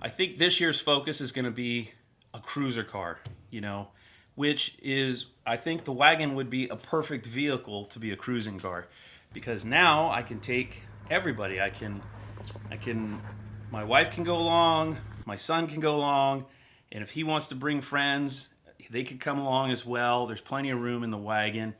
I think this year's focus is going to be a cruiser car, which is, I think the wagon would be a perfect vehicle to be a cruising car, because now I can take everybody. My wife can go along, my son can go along, and if he wants to bring friends, they could come along as well. There's plenty of room in the wagon.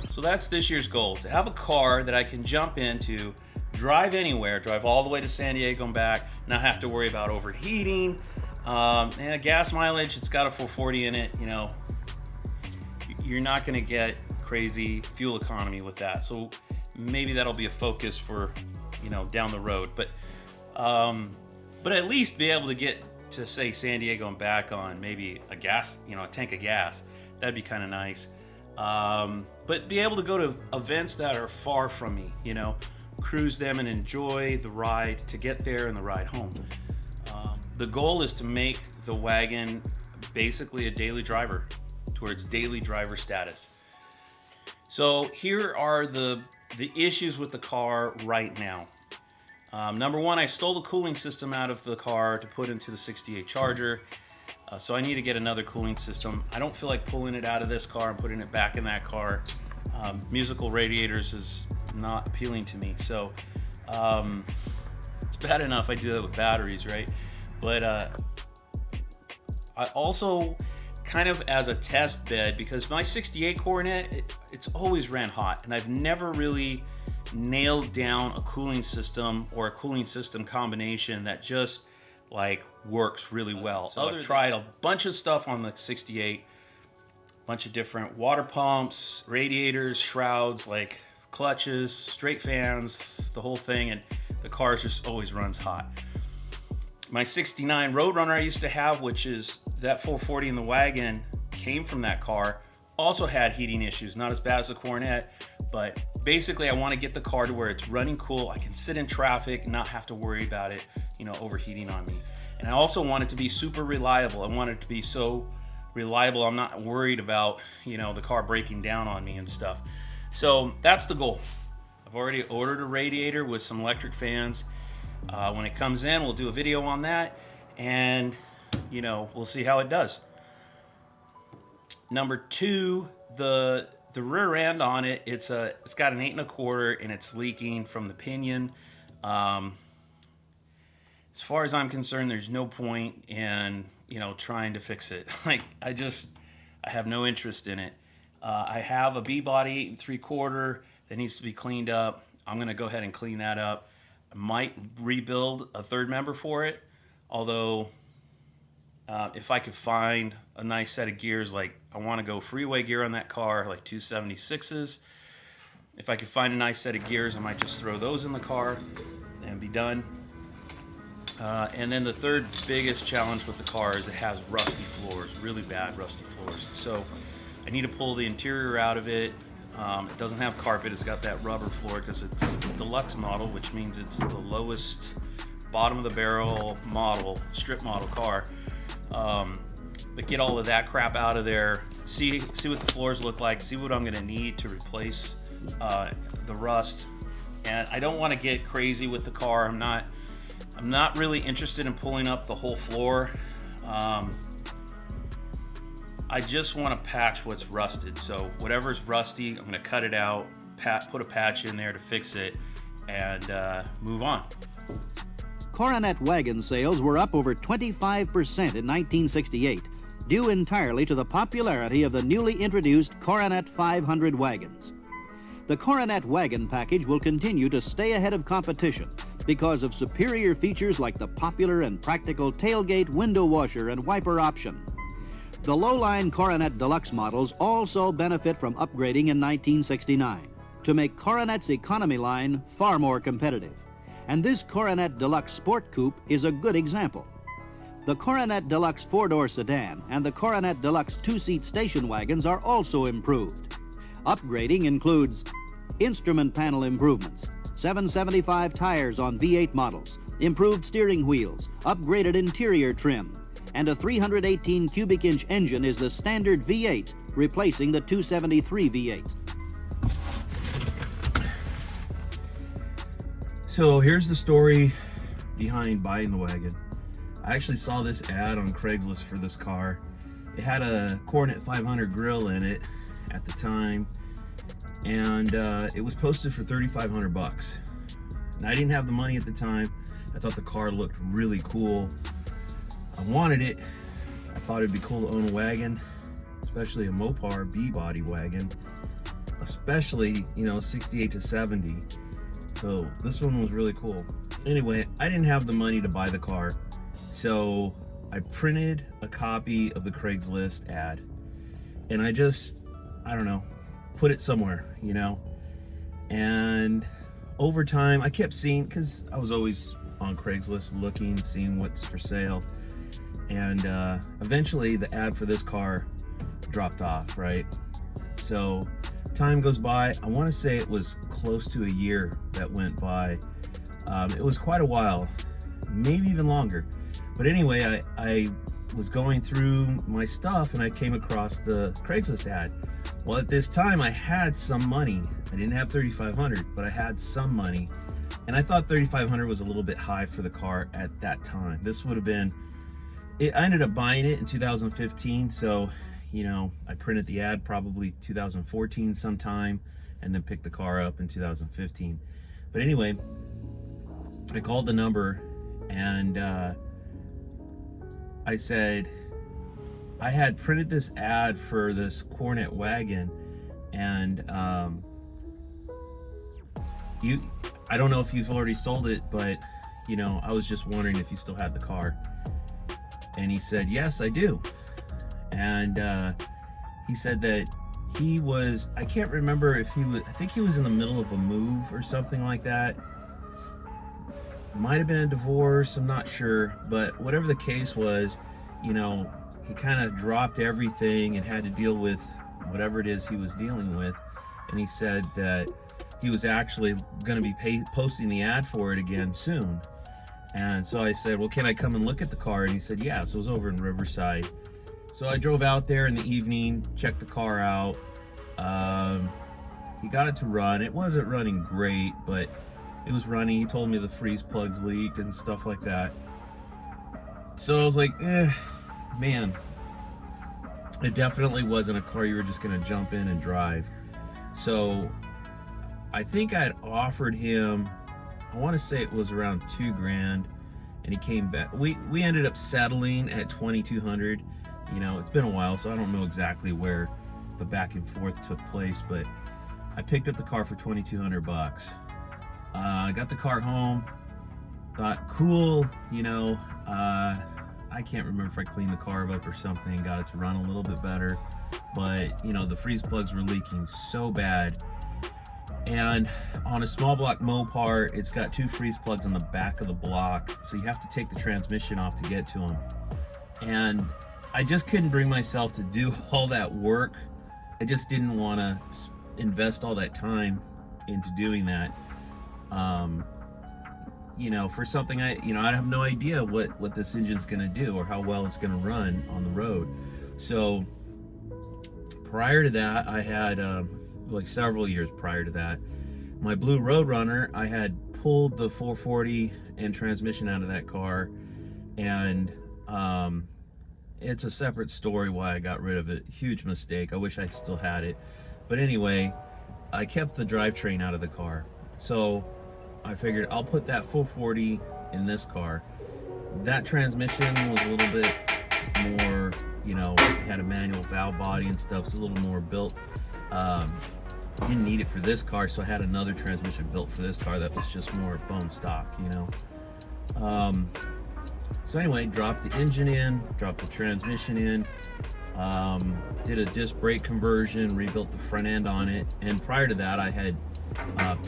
So that's this year's goal, to have a car that I can jump into, drive anywhere, drive all the way to San Diego and back, not have to worry about overheating. And gas mileage, it's got a 440 in it, you're not going to get crazy fuel economy with that. So maybe that'll be a focus for, down the road. But at least be able to get to, say, San Diego and back on maybe a gas, a tank of gas. That'd be kind of nice. But be able to go to events that are far from me, cruise them and enjoy the ride to get there and the ride home. The goal is to make the wagon basically a daily driver, towards daily driver status. So here are the issues with the car right now. Number one, I stole the cooling system out of the car to put into the 68 Charger. So I need to get another cooling system. I don't feel like pulling it out of this car and putting it back in that car. Musical radiators is not appealing to me. So it's bad enough I do that with batteries, right? But I also, kind of as a test bed, because my 68 Coronet, it's always ran hot, and I've never really nailed down a cooling system or a cooling system combination that just works really well. So I've tried a bunch of stuff on the 68, a bunch of different water pumps, radiators, shrouds, clutches, straight fans, the whole thing, and the car just always runs hot. My 69 Roadrunner I used to have, which is that 440 in the wagon, came from that car, also had heating issues, not as bad as the Coronet, but basically I want to get the car to where it's running cool, I can sit in traffic, not have to worry about it, overheating on me. And I also want it to be super reliable. I want it to be so reliable I'm not worried about, the car breaking down on me and stuff. So that's the goal. I've already ordered a radiator with some electric fans. When it comes in, we'll do a video on that, and we'll see how it does. Number two, the rear end on it, it's got an 8 1/4 and it's leaking from the pinion. As far as I'm concerned, there's no point in trying to fix it. I have no interest in it. I have a B-body 8 3/4 that needs to be cleaned up. I'm gonna go ahead and clean that up. I might rebuild a third member for it, although if I could find a nice set of gears, I want to go freeway gear on that car, 276s. If I could find a nice set of gears, I might just throw those in the car and be done. And then the third biggest challenge with the car is it has rusty floors, really bad rusty floors. So I need to pull the interior out of it. It doesn't have carpet, it's got that rubber floor because it's a deluxe model, which means it's the lowest bottom of the barrel model, strip model car. But get all of that crap out of there, see what the floors look like, see what I'm gonna need to replace the rust. And I don't want to get crazy with the car. I'm not really interested in pulling up the whole floor. I just want to patch what's rusted. So whatever's rusty, I'm going to cut it out, put a patch in there to fix it, and move on. Coronet wagon sales were up over 25% in 1968, due entirely to the popularity of the newly introduced Coronet 500 wagons. The Coronet wagon package will continue to stay ahead of competition because of superior features like the popular and practical tailgate window washer and wiper option. The low-line Coronet Deluxe models also benefit from upgrading in 1969 to make Coronet's economy line far more competitive. And this Coronet Deluxe Sport Coupe is a good example. The Coronet Deluxe 4-door sedan and the Coronet Deluxe 2-seat station wagons are also improved. Upgrading includes instrument panel improvements, 775 tires on V8 models, improved steering wheels, upgraded interior trim, and a 318 cubic inch engine is the standard V8, replacing the 273 V8. So here's the story behind buying the wagon. I actually saw this ad on Craigslist for this car. It had a Coronet 500 grill in it at the time, and it was posted for $3,500. And I didn't have the money at the time. I thought the car looked really cool. I wanted it. I thought it'd be cool to own a wagon, especially a Mopar B-body wagon, especially, you know, 68 to 70. So this one was really cool. Anyway, I didn't have the money to buy the car, so I printed a copy of the Craigslist ad, and I don't know, put it somewhere, you know. And over time, I kept seeing, because I was always on Craigslist looking, seeing what's for sale, and eventually the ad for this car dropped off, right? So time goes by. I want to say it was close to a year that went by. It was quite a while, maybe even longer. But anyway, I was going through my stuff and I came across the Craigslist ad. Well, at this time I had some money. I didn't have $3,500, but I had some money. And I thought $3,500 was a little bit high for the car at that time. This would have been, I ended up buying it in 2015. So, you know, I printed the ad probably 2014 sometime, and then picked the car up in 2015. But anyway, I called the number, and I said I had printed this ad for this Coronet wagon, and I don't know if you've already sold it, but you know, I was just wondering if you still had the car. And he said, yes, I do. And he said that he was, I can't remember if he was, I think he was in the middle of a move or something like that. Might have been a divorce, I'm not sure, but whatever the case was, you know, he kind of dropped everything and had to deal with whatever it is he was dealing with. And he said that he was actually going to be posting the ad for it again soon. And so I said, well, can I come and look at the car? And he said, yeah. So it was over in Riverside. So I drove out there in the evening, checked the car out. He got it to run. It wasn't running great, but it was running. He told me the freeze plugs leaked and stuff like that. So I was like, man, it definitely wasn't a car you were just gonna jump in and drive. So I think I'd offered him, I want to say it was around $2,000, and he came back. We ended up settling at $2,200. You know, it's been a while, so I don't know exactly where the back and forth took place, but I picked up the car for $2,200. I got the car home, thought, cool, you know, I can't remember if I cleaned the car up or something, got it to run a little bit better, but you know, the freeze plugs were leaking so bad. And on a small block Mopar, it's got 2 freeze plugs on the back of the block, so you have to take the transmission off to get to them. And I just couldn't bring myself to do all that work. I just didn't want to invest all that time into doing that. You know, for something I have no idea what this engine's gonna do or how well it's gonna run on the road. So prior to that, I had like several years prior to that, my blue Roadrunner, I had pulled the 440 and transmission out of that car, and it's a separate story why I got rid of it. Huge mistake. I wish I still had it. But anyway, I kept the drivetrain out of the car. So I figured I'll put that 440 in this car. That transmission was a little bit more, you know, it had a manual valve body and stuff, so a little more built. Didn't need it for this car, so I had another transmission built for this car that was just more bone stock, you know. So anyway, dropped the engine in, dropped the transmission in, did a disc brake conversion, rebuilt the front end on it, and prior to that I had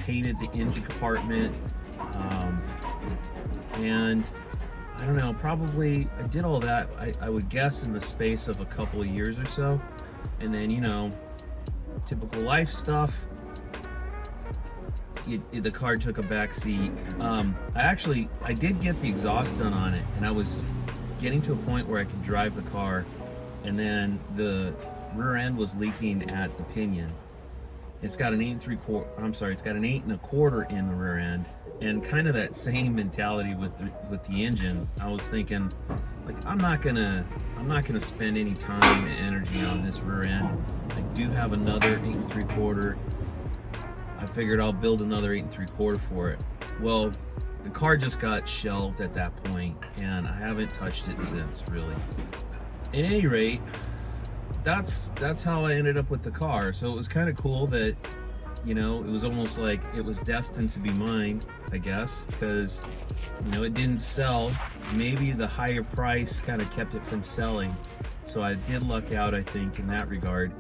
painted the engine compartment, and I don't know, probably I did all that, I would guess, in the space of a couple of years or so. And then, you know, typical life stuff, the car took a back seat. I did get the exhaust done on it, and I was getting to a point where I could drive the car, and then the rear end was leaking at the pinion. It's got an 8 3/4. It's got an 8 1/4 in the rear end, and kind of that same mentality with the engine. I was thinking, like, I'm not gonna spend any time and energy on this rear end. I do have another 8 3/4. I figured I'll build another 8 3/4 for it. Well, the car just got shelved at that point, and I haven't touched it since, really. At any rate, that's how I ended up with the car. So it was kind of cool that, you know, it was almost like it was destined to be mine, I guess, because, you know, it didn't sell. Maybe the higher price kind of kept it from selling. So I did luck out, I think, in that regard.